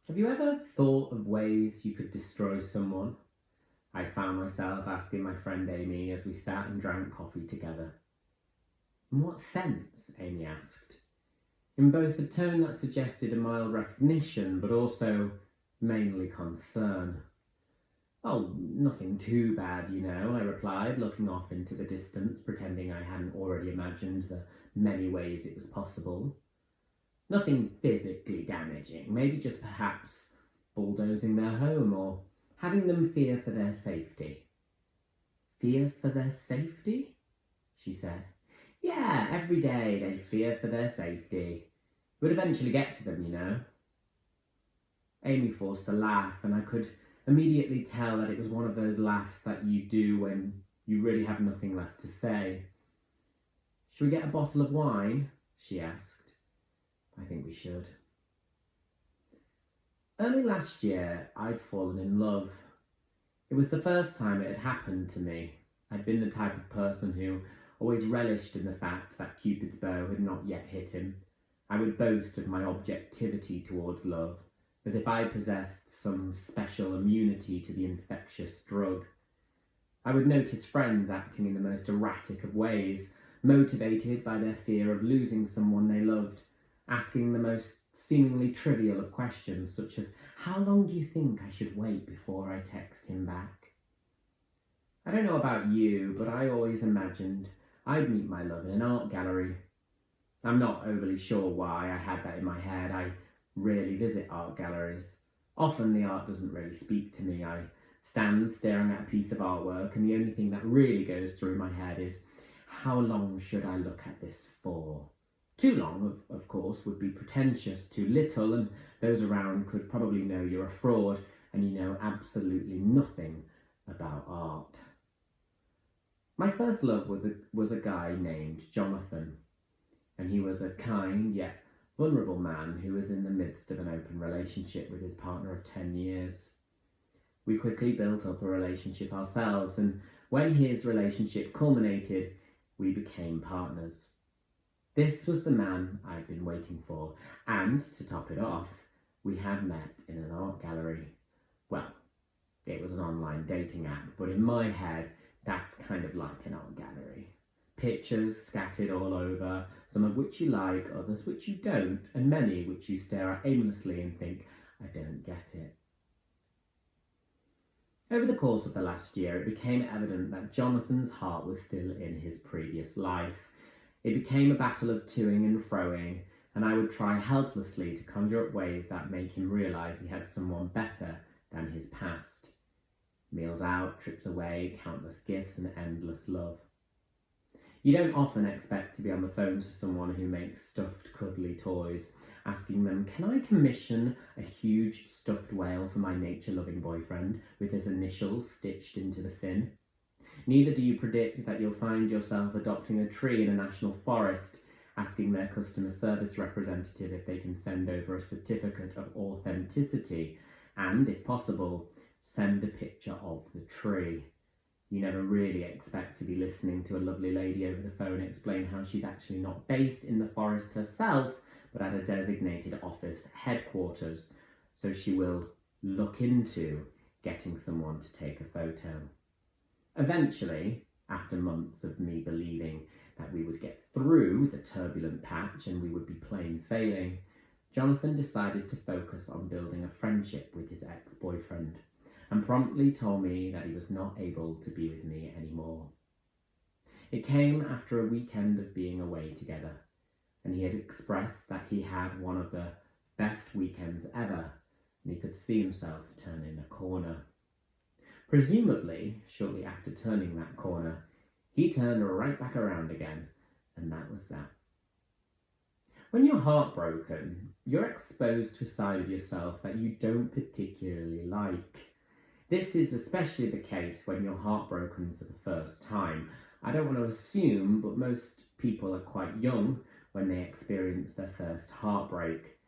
Have you ever thought of ways you could destroy someone? I found myself asking my friend Amy as we sat and drank coffee together. In what sense? Amy asked, in both a tone that suggested a mild recognition but also mainly concern. Oh, nothing too bad, I replied, looking off into the distance, pretending I hadn't already imagined the many ways it was possible. Nothing physically damaging, maybe just perhaps bulldozing their home or having them fear for their safety. Fear for their safety? She said. Yeah, every day they fear for their safety. It would eventually get to them. Amy forced a laugh, and I could immediately tell that it was one of those laughs that you do when you really have nothing left to say. Should we get a bottle of wine? She asked. I think we should. Early last year, I'd fallen in love. It was the first time it had happened to me. I'd been the type of person who always relished in the fact that Cupid's bow had not yet hit him. I would boast of my objectivity towards love, as if I possessed some special immunity to the infectious drug. I would notice friends acting in the most erratic of ways, motivated by their fear of losing someone they loved, asking the most seemingly trivial of questions, such as, how long do you think I should wait before I text him back? I don't know about you, but I always imagined I'd meet my love in an art gallery. I'm not overly sure why I had that in my head. I rarely visit art galleries. Often the art doesn't really speak to me. I stand staring at a piece of artwork, and the only thing that really goes through my head is, how long should I look at this for? Too long, of course, would be pretentious. Too little, and those around could probably know you're a fraud and you know absolutely nothing about art. My first love was a guy named Jonathan, and he was a kind yet vulnerable man who was in the midst of an open relationship with his partner of 10 years. We quickly built up a relationship ourselves, and when his relationship culminated, we became partners. This was the man I'd been waiting for, and to top it off, we had met in an art gallery. Well, it was an online dating app, but in my head, that's kind of like an art gallery. Pictures scattered all over, some of which you like, others which you don't, and many which you stare at aimlessly and think, I don't get it. Over the course of the last year, it became evident that Jonathan's heart was still in his previous life. It became a battle of toing and froing, and I would try helplessly to conjure up ways that make him realise he had someone better than his past. Meals out, trips away, countless gifts, and endless love. You don't often expect to be on the phone to someone who makes stuffed cuddly toys, asking them, can I commission a huge stuffed whale for my nature-loving boyfriend with his initials stitched into the fin? Neither do you predict that you'll find yourself adopting a tree in a national forest, asking their customer service representative if they can send over a certificate of authenticity and, if possible, send a picture of the tree. You never really expect to be listening to a lovely lady over the phone explain how she's actually not based in the forest herself, but at a designated office headquarters, so she will look into getting someone to take a photo. Eventually, after months of me believing that we would get through the turbulent patch and we would be plain sailing, Jonathan decided to focus on building a friendship with his ex-boyfriend, and promptly told me that he was not able to be with me anymore. It came after a weekend of being away together, and he had expressed that he had one of the best weekends ever, and he could see himself turning a corner. Presumably, shortly after turning that corner, he turned right back around again, and that was that. When you're heartbroken, you're exposed to a side of yourself that you don't particularly like. This is especially the case when you're heartbroken for the first time. I don't want to assume, but most people are quite young when they experience their first heartbreak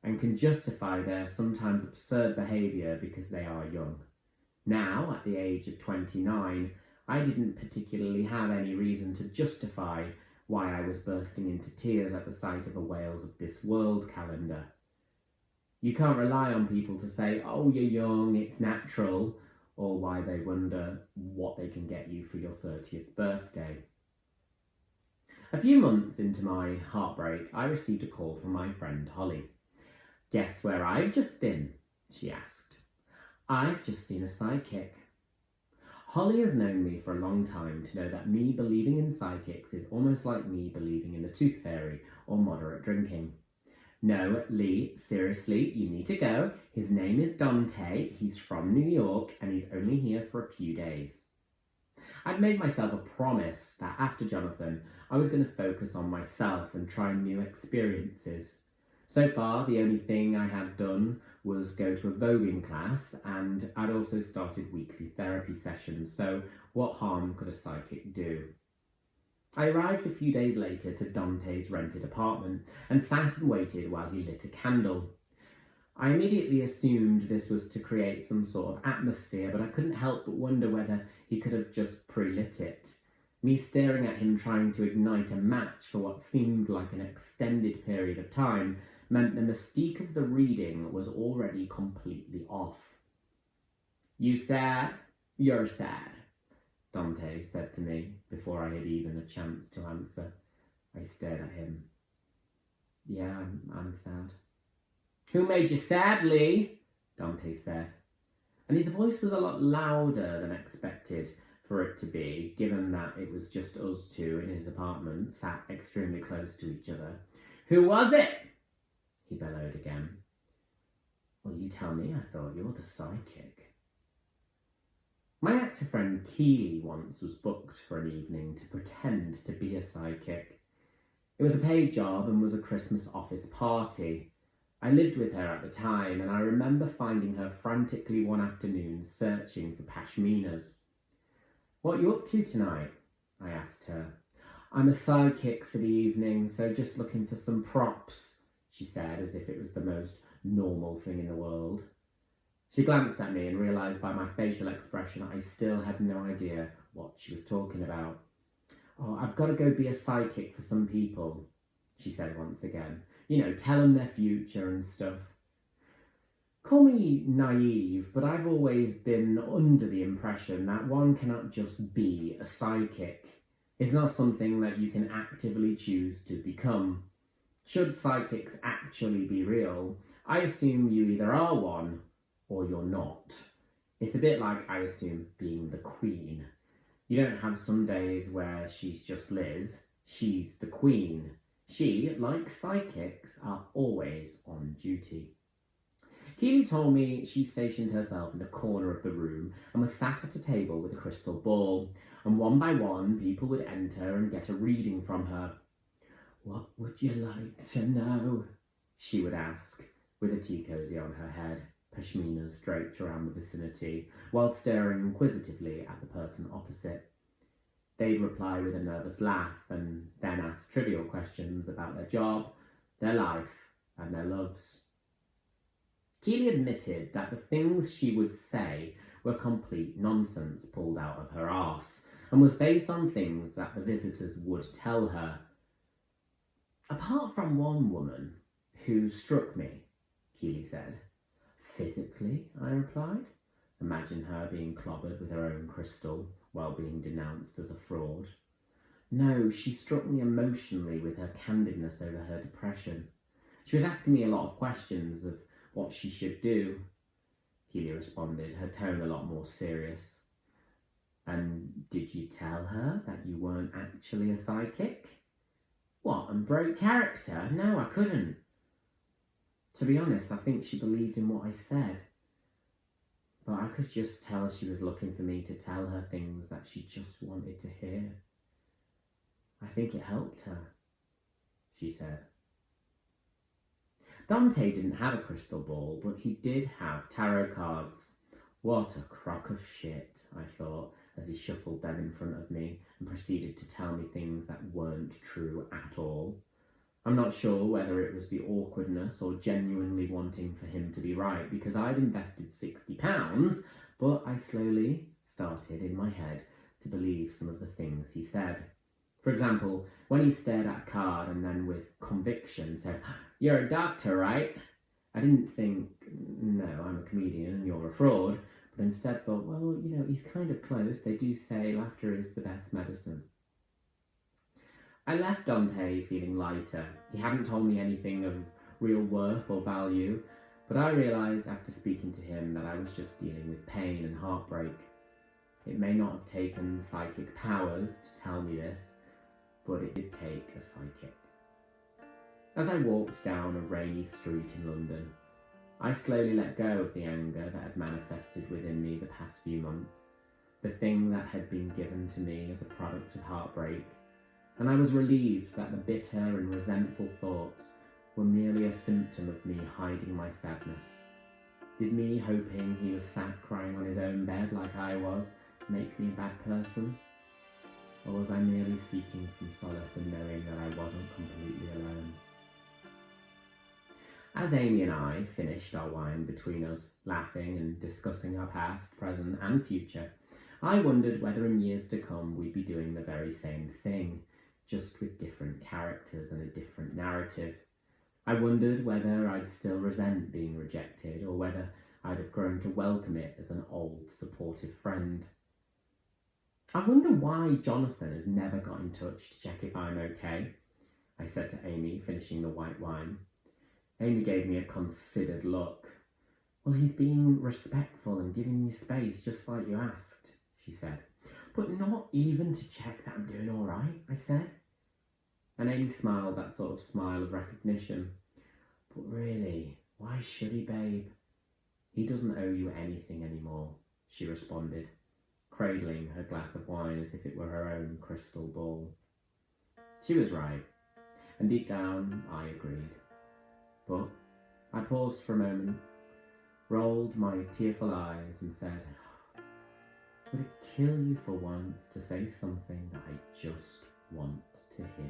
and can justify their sometimes absurd behaviour because they are young. Now, at the age of 29, I didn't particularly have any reason to justify why I was bursting into tears at the sight of a Wales of This World calendar. You can't rely on people to say, oh, you're young, it's natural, or why they wonder what they can get you for your 30th birthday. A few months into my heartbreak, I received a call from my friend Holly. Guess where I've just been? She asked. I've just seen a psychic. Holly has known me for a long time to know that me believing in psychics is almost like me believing in the tooth fairy or moderate drinking. No, Lee, seriously, you need to go. His name is Dante, he's from New York, and he's only here for a few days. I'd made myself a promise that after Jonathan, I was going to focus on myself and try new experiences. So far, the only thing I had done was go to a voguing class, and I'd also started weekly therapy sessions, so what harm could a psychic do? I arrived a few days later to Dante's rented apartment and sat and waited while he lit a candle. I immediately assumed this was to create some sort of atmosphere, but I couldn't help but wonder whether he could have just pre-lit it. Me staring at him trying to ignite a match for what seemed like an extended period of time meant the mystique of the reading was already completely off. You sad? You're sad, Dante said to me before I had even a chance to answer. I stared at him. Yeah, I'm sad. Who made you sad, Lee? Dante said. And his voice was a lot louder than expected for it to be, given that it was just us two in his apartment, sat extremely close to each other. Who was it? He bellowed again. Well, you tell me, I thought you're the psychic. My actor friend Keely once was booked for an evening to pretend to be a psychic. It was a paid job and was a Christmas office party. I lived with her at the time, and I remember finding her frantically one afternoon searching for pashminas. What are you up to tonight? I asked her. I'm a psychic for the evening, so just looking for some props, she said, as if it was the most normal thing in the world. She glanced at me and realised by my facial expression I still had no idea what she was talking about. Oh, I've got to go be a psychic for some people, she said once again. You know, tell them their future and stuff. Call me naive, but I've always been under the impression that one cannot just be a psychic. It's not something that you can actively choose to become. Should psychics actually be real, I assume you either are one or you're not. It's a bit like, I assume, being the Queen. You don't have some days where she's just Liz, she's the Queen. She, like psychics, are always on duty. Keely told me she stationed herself in the corner of the room and was sat at a table with a crystal ball, and one by one people would enter and get a reading from her. What would you like to know? She would ask, with a tea cosy on her head, pashminas draped around the vicinity, while staring inquisitively at the person opposite. They'd reply with a nervous laugh and then ask trivial questions about their job, their life, and their loves. Keely admitted that the things she would say were complete nonsense pulled out of her arse, and was based on things that the visitors would tell her. Apart from one woman who struck me, Keely said. Physically, I replied. Imagine her being clobbered with her own crystal while being denounced as a fraud. No, she struck me emotionally with her candidness over her depression. She was asking me a lot of questions of what she should do. Keely responded, her tone a lot more serious. And did you tell her that you weren't actually a psychic? What, and broke character? No, I couldn't. To be honest, I think she believed in what I said. But I could just tell she was looking for me to tell her things that she just wanted to hear. I think it helped her, she said. Dante didn't have a crystal ball, but he did have tarot cards. What a crock of shit, I thought, as he shuffled them in front of me and proceeded to tell me things that weren't true at all. I'm not sure whether it was the awkwardness or genuinely wanting for him to be right, because I'd invested £60, but I slowly started in my head to believe some of the things he said. For example, when he stared at a card and then with conviction said, "You're a doctor, right?" I didn't think, no, I'm a comedian and you're a fraud, but instead thought, well, he's kind of close. They do say laughter is the best medicine. I left Dante feeling lighter. He hadn't told me anything of real worth or value, but I realised after speaking to him that I was just dealing with pain and heartbreak. It may not have taken psychic powers to tell me this, but it did take a psychic. As I walked down a rainy street in London, I slowly let go of the anger that had manifested within me the past few months, the thing that had been given to me as a product of heartbreak, and I was relieved that the bitter and resentful thoughts were merely a symptom of me hiding my sadness. Did me hoping he was sat crying on his own bed like I was make me a bad person? Or was I merely seeking some solace in knowing that I wasn't completely alone? As Amy and I finished our wine between us, laughing and discussing our past, present and future, I wondered whether in years to come we'd be doing the very same thing, just with different characters and a different narrative. I wondered whether I'd still resent being rejected or whether I'd have grown to welcome it as an old, supportive friend. I wonder why Jonathan has never got in touch to check if I'm okay, I said to Amy, finishing the white wine. Amy gave me a considered look. Well, he's being respectful and giving you space just like you asked, she said. But not even to check that I'm doing all right, I said. And Amy smiled that sort of smile of recognition. But really, why should he, babe? He doesn't owe you anything anymore, she responded, cradling her glass of wine as if it were her own crystal ball. She was right, and deep down I agreed. But I paused for a moment, rolled my tearful eyes and said, would it kill you for once to say something that I just want to hear?